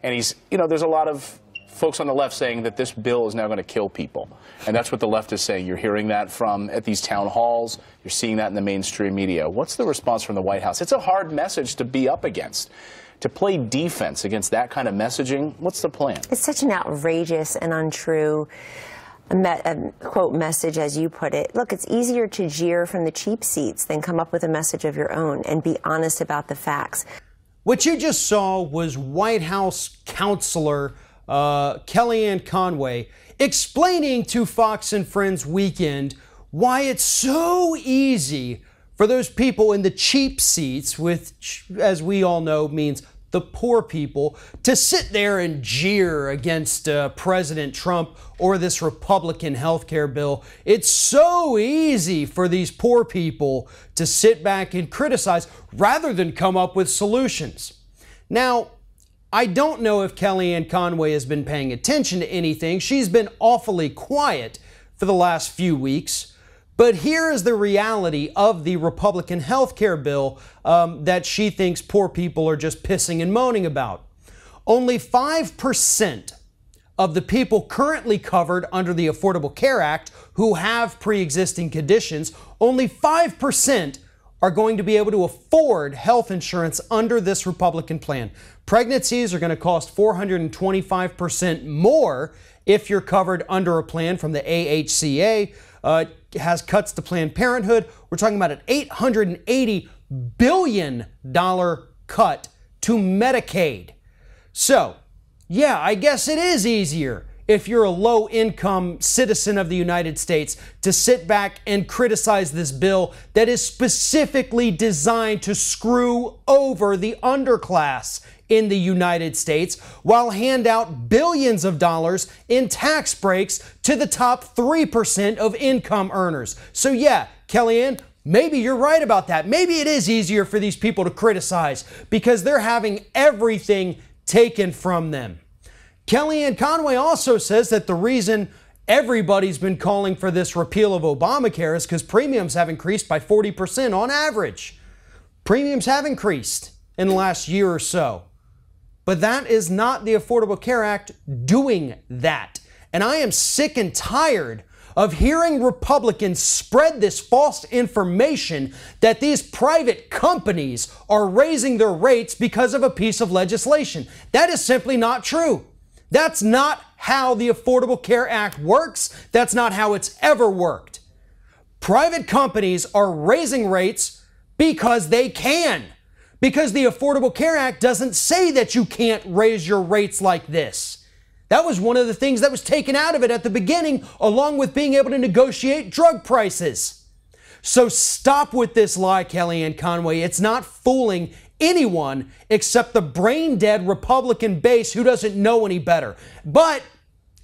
And he's, there's a lot of folks on the left saying that this bill is now going to kill people. And that's what the left is saying. You're hearing that at these town halls. You're seeing that in the mainstream media. What's the response from the White House? It's a hard message to be up against. To play defense against that kind of messaging, what's the plan? It's such an outrageous and untrue quote message, as you put it. Look, it's easier to jeer from the cheap seats than come up with a message of your own and be honest about the facts. What you just saw was White House counselor Kellyanne Conway explaining to Fox and Friends Weekend why it's so easy for those people in the cheap seats, which, as we all know, means the poor people, to sit there and jeer against President Trump or this Republican health care bill. It's so easy for these poor people to sit back and criticize rather than come up with solutions. Now, I don't know if Kellyanne Conway has been paying attention to anything. She's been awfully quiet for the last few weeks. But here is the reality of the Republican health care bill that she thinks poor people are just pissing and moaning about. Only 5% of the people currently covered under the Affordable Care Act who have pre-existing conditions, only 5% are going to be able to afford health insurance under this Republican plan. Pregnancies are going to cost 425% more if you're covered under a plan from the AHCA. Has cuts to Planned Parenthood. We're talking about an $880 billion cut to Medicaid. So, yeah, I guess it is easier if you're a low-income citizen of the United States to sit back and criticize this bill that is specifically designed to screw over the underclass in the United States while hand out billions of dollars in tax breaks to the top 3% of income earners. So yeah, Kellyanne, maybe you're right about that. Maybe it is easier for these people to criticize because they're having everything taken from them. Kellyanne Conway also says that the reason everybody's been calling for this repeal of Obamacare is because premiums have increased by 40% on average. Premiums have increased in the last year or so. But that is not the Affordable Care Act doing that. And I am sick and tired of hearing Republicans spread this false information that these private companies are raising their rates because of a piece of legislation. That is simply not true. That's not how the Affordable Care Act works. That's not how it's ever worked. Private companies are raising rates because they can. Because the Affordable Care Act doesn't say that you can't raise your rates like this. That was one of the things that was taken out of it at the beginning, along with being able to negotiate drug prices. So stop with this lie, Kellyanne Conway. It's not fooling anyone except the brain-dead Republican base who doesn't know any better. But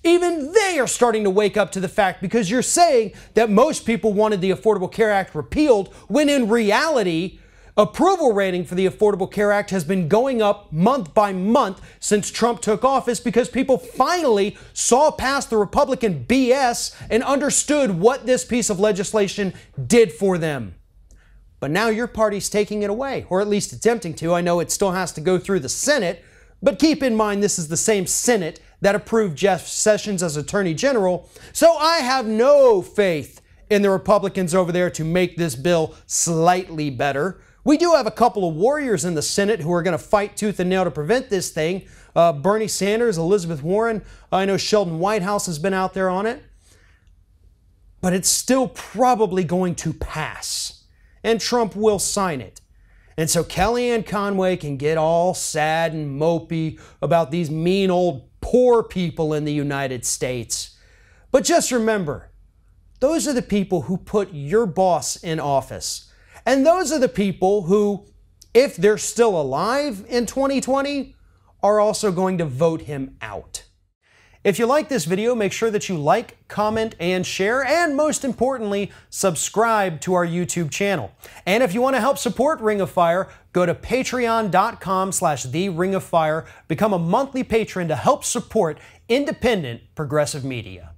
even they are starting to wake up to the fact, because you're saying that most people wanted the Affordable Care Act repealed, when in reality, approval rating for the Affordable Care Act has been going up month by month since Trump took office, because people finally saw past the Republican BS and understood what this piece of legislation did for them. But now your party's taking it away, or at least attempting to. I know it still has to go through the Senate, but keep in mind this is the same Senate that approved Jeff Sessions as Attorney General, so I have no faith in the Republicans over there to make this bill slightly better. We do have a couple of warriors in the Senate who are going to fight tooth and nail to prevent this thing. Bernie Sanders, Elizabeth Warren. I know Sheldon Whitehouse has been out there on it. But it's still probably going to pass. And Trump will sign it. And so Kellyanne Conway can get all sad and mopey about these mean old poor people in the United States. But just remember, those are the people who put your boss in office. And those are the people who, if they're still alive in 2020, are also going to vote him out. If you like this video, make sure that you like, comment, and share, and most importantly, subscribe to our YouTube channel. And if you want to help support Ring of Fire, go to patreon.com/TheRingOfFire, become a monthly patron to help support independent progressive media.